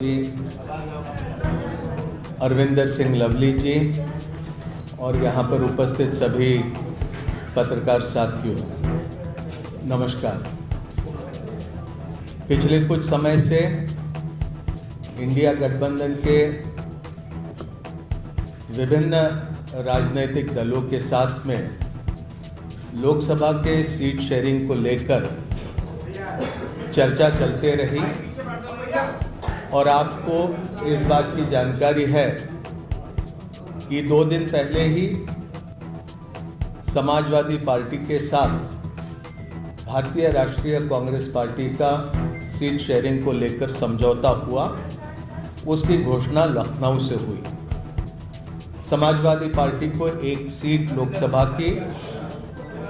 जी, अरविंदर सिंह लवली जी और यहाँ पर उपस्थित सभी पत्रकार साथियों, नमस्कार। पिछले कुछ समय से इंडिया गठबंधन के विभिन्न राजनीतिक दलों के साथ में लोकसभा के सीट शेयरिंग को लेकर चर्चा चलते रही और आपको इस बात की जानकारी है कि 2 दिन पहले ही समाजवादी पार्टी के साथ भारतीय राष्ट्रीय कांग्रेस पार्टी का सीट शेयरिंग को लेकर समझौता हुआ। उसकी घोषणा लखनऊ से हुई। समाजवादी पार्टी को 1 सीट लोकसभा की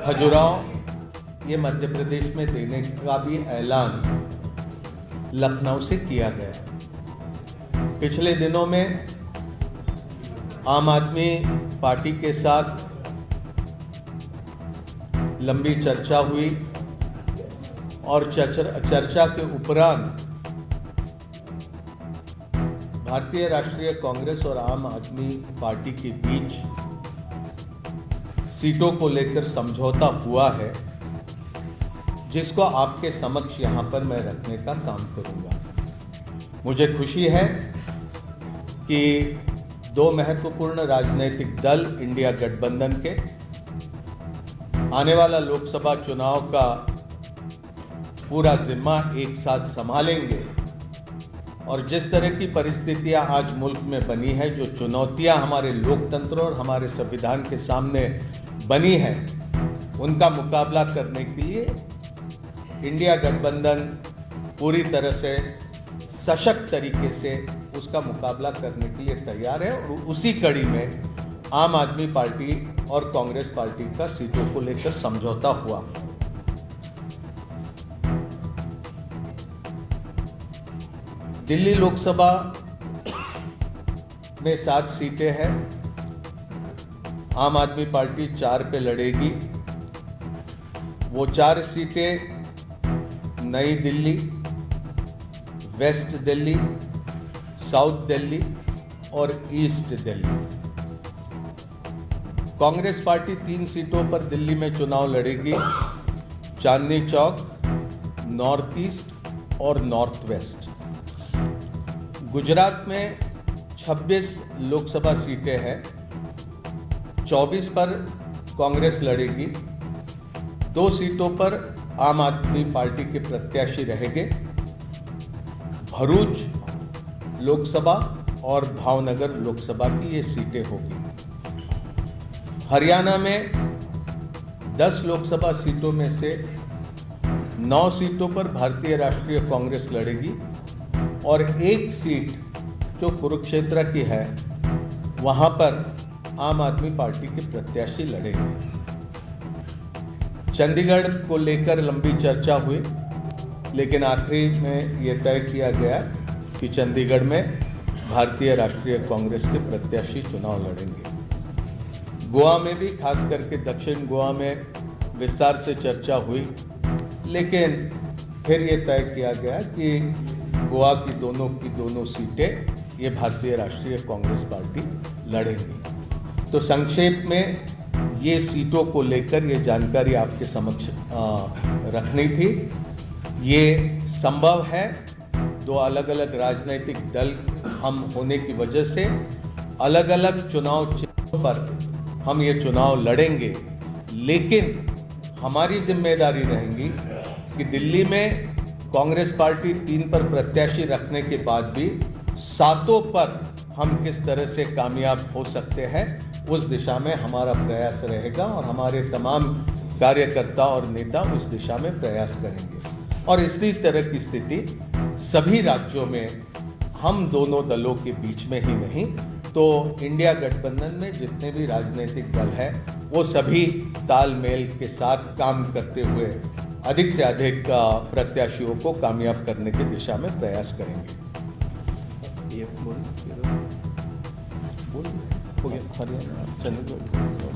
खजुराहो ये मध्य प्रदेश में देने का भी ऐलान लखनऊ से किया गया। पिछले दिनों में आम आदमी पार्टी के साथ लंबी चर्चा हुई और चर्चा के उपरांत भारतीय राष्ट्रीय कांग्रेस और आम आदमी पार्टी के बीच सीटों को लेकर समझौता हुआ है, जिसको आपके समक्ष यहां पर मैं रखने का काम करूंगा। मुझे खुशी है कि 2 महत्वपूर्ण राजनीतिक दल इंडिया गठबंधन के आने वाला लोकसभा चुनाव का पूरा जिम्मा एक साथ संभालेंगे और जिस तरह की परिस्थितियां आज मुल्क में बनी है, जो चुनौतियां हमारे लोकतंत्र और हमारे संविधान के सामने बनी है, उनका मुकाबला करने के लिए इंडिया गठबंधन पूरी तरह से सशक्त तरीके से उसका मुकाबला करने के लिए तैयार है और उसी कड़ी में आम आदमी पार्टी और कांग्रेस पार्टी का सीटों को लेकर समझौता हुआ। दिल्ली लोकसभा में 7 सीटें हैं। आम आदमी पार्टी 4 पे लड़ेगी। वो 4 सीटें नई दिल्ली, वेस्ट दिल्ली, साउथ दिल्ली और ईस्ट दिल्ली। कांग्रेस पार्टी 3 सीटों पर दिल्ली में चुनाव लड़ेगी, चांदनी चौक, नॉर्थ ईस्ट और नॉर्थ वेस्ट। गुजरात में 26 लोकसभा सीटें हैं। 24 पर कांग्रेस लड़ेगी। 2 सीटों पर आम आदमी पार्टी के प्रत्याशी रहेंगे। भरूच लोकसभा और भावनगर लोकसभा की ये सीटें होगी। हरियाणा में 10 लोकसभा सीटों में से 9 सीटों पर भारतीय राष्ट्रीय कांग्रेस लड़ेगी और 1 सीट जो कुरुक्षेत्र की है, वहां पर आम आदमी पार्टी के प्रत्याशी लड़ेंगे। चंडीगढ़ को लेकर लंबी चर्चा हुई, लेकिन आखिरी में यह तय किया गया कि चंडीगढ़ में भारतीय राष्ट्रीय कांग्रेस के प्रत्याशी चुनाव लड़ेंगे। गोवा में भी, खास करके दक्षिण गोवा में विस्तार से चर्चा हुई, लेकिन फिर यह तय किया गया कि गोवा की दोनों सीटें ये भारतीय राष्ट्रीय कांग्रेस पार्टी लड़ेंगी। तो संक्षेप में ये सीटों को लेकर ये जानकारी आपके समक्ष रखनी थी। ये संभव है, 2 अलग अलग राजनीतिक दल हम होने की वजह से अलग अलग चुनाव चिन्हों पर हम ये चुनाव लड़ेंगे, लेकिन हमारी जिम्मेदारी रहेगी कि दिल्ली में कांग्रेस पार्टी 3 पर प्रत्याशी रखने के बाद भी 7 पर हम किस तरह से कामयाब हो सकते हैं, उस दिशा में हमारा प्रयास रहेगा और हमारे तमाम कार्यकर्ता और नेता उस दिशा में प्रयास करेंगे। और इसी तरह की स्थिति सभी राज्यों में हम दोनों दलों के बीच में ही नहीं, तो इंडिया गठबंधन में जितने भी राजनीतिक दल हैं, वो सभी तालमेल के साथ काम करते हुए अधिक से अधिक प्रत्याशियों को कामयाब करने की दिशा में प्रयास करेंगे। ये बोल हो गया। हरियाणा, चंडीगढ़।